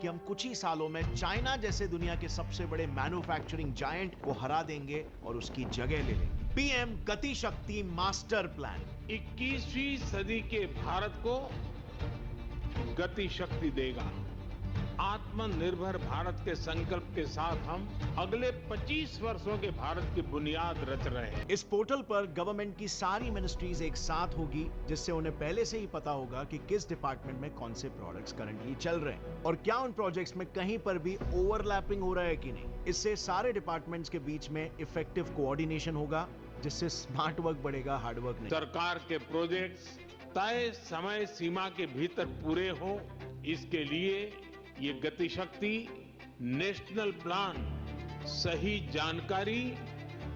कि हम कुछ ही सालों में चाइना जैसे दुनिया के सबसे बड़े मैन्युफैक्चरिंग जायंट को हरा देंगे और उसकी जगह ले लेंगे। पीएम गति शक्ति मास्टर प्लान। 21वीं सदी के भारत को गति शक्ति देगा। आत्मनिर्भर भारत के संकल्प के साथ हम अगले 25 वर्षों के भारत की बुनियाद रच रहे हैं। इस पोर्टल पर गवर्नमेंट की सारी मिनिस्ट्रीज एक साथ होगी, जिससे उन्हें पहले से ही पता होगा कि किस डिपार्टमेंट में कौन से प्रोडक्ट्स करंटली चल रहे हैं और क्या उन प्रोजेक्ट्स में कहीं पर भी ओवरलैपिंग हो रहा है कि नहीं। इससे सारे डिपार्टमेंट्स के बीच में इफेक्टिव कोऑर्डिनेशन होगा, जिससे स्मार्ट वर्क बढ़ेगा, हार्ड वर्क नहीं। सरकार के प्रोजेक्ट्स तय समय सीमा के भीतर पूरे हो, इसके लिए ये गति शक्ति नेशनल प्लान सही जानकारी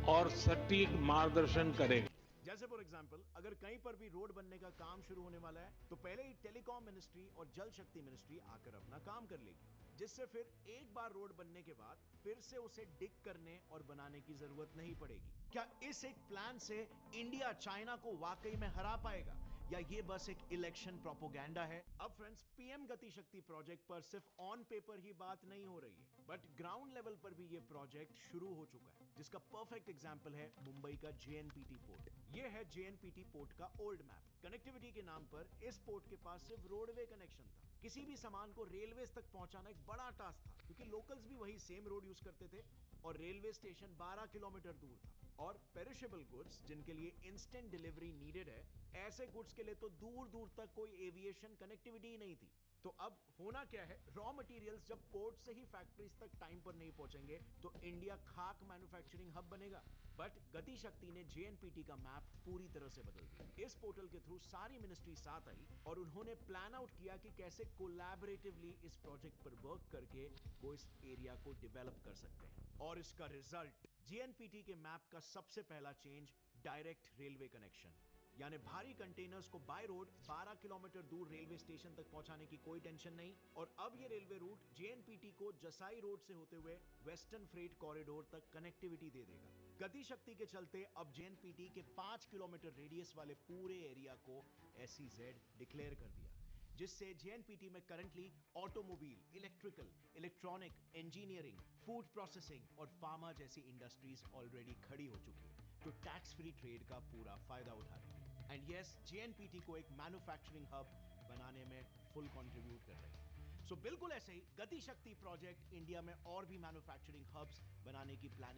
और सटीक मार्गदर्शन करेगा। जैसे फॉर एग्जांपल, अगर कहीं पर भी रोड बनने का काम शुरू होने वाला है तो पहले ही टेलीकॉम मिनिस्ट्री और जल शक्ति मिनिस्ट्री आकर अपना काम कर लेगी, जिससे फिर एक बार रोड बनने के बाद फिर से उसे डिग करने और बनाने की जरूरत नहीं पड़ेगी। क्या इस एक प्लान से इंडिया चाइना को वाकई में हरा पाएगा या ये बस एक इलेक्शन प्रोपोगेंडा है? अब फ्रेंड्स, पीएम गति शक्ति प्रोजेक्ट पर सिर्फ ऑन पेपर ही बात नहीं हो रही है, बट ग्राउंड लेवल पर भी ये प्रोजेक्ट शुरू हो चुका है, जिसका परफेक्ट एग्जांपल है मुंबई का जेएनपीटी पोर्ट। ये है जेएनपीटी पोर्ट का ओल्ड मैप। कनेक्टिविटी के नाम पर इस पोर्ट के पास सिर्फ रोडवे कनेक्शन था। किसी भी सामान को रेलवे तक पहुंचाना एक बड़ा टास्क था, क्योंकि लोकल्स भी वही सेम रोड यूज करते थे और रेलवे स्टेशन 12 किलोमीटर दूर था। और पेरिशेबल गुड्स, जिनके लिए इंस्टेंट डिलीवरी नीडेड है, ऐसे गुड्स के लिए तो दूर दूर तक कोई एविएशन कनेक्टिविटी ही नहीं थी। तो अब होना क्या है, रॉ मटेरियल्स जब पोर्ट से ही फैक्ट्रीज तक टाइम पर नहीं पहुंचेंगे तो इंडिया खाक मैन्युफैक्चरिंग हब बनेगा। बट गति शक्ति ने जेएनपीटी का मैप पूरी तरह से बदल दिया। इस पोर्टल के थ्रू सारी मिनिस्ट्री साथ आई और उन्होंने प्लान आउट किया कि कैसे कोलैबोरेटिवली इस प्रोजेक्ट पर वर्क करके वो इस एरिया को डेवलप कर सकते हैं। और इसका रिजल्ट, जेएनपीटी के मैप का सबसे पहला चेंज, डायरेक्ट रेलवे कनेक्शन। यानी भारी कंटेनर्स को बाय रोड 12 किलोमीटर दूर रेलवे स्टेशन तक पहुंचाने की कोई टेंशन नहीं। और अब ये रेलवे रूट जेएनपीटी को जसाई रोड से होते हुए वेस्टर्न फ्रेट कॉरिडोर तक कनेक्टिविटी दे देगा। गति शक्ति के चलते अब जेएनपीटी के 5 किलोमीटर रेडियस वाले पूरे एरिया को एसईजेड डिक्लेयर कर दिया, जिससे जेएनपीटी में currently automobile, electrical, electronic, engineering, food processing और फार्मा जैसी इंडस्ट्रीज ऑलरेडी खड़ी हो चुकी है, तो टैक्स फ्री ट्रेड का पूरा फायदा उठा रही है। एंड यस, जेएनपीटी को एक मैन्युफैक्चरिंग हब बनाने में फुल कंट्रीब्यूट कर रही है। सो बिल्कुल ऐसे ही गति शक्ति प्रोजेक्ट इंडिया में और भी मैन्युफैक्चरिंग हब्स बनाने की प्लानिंग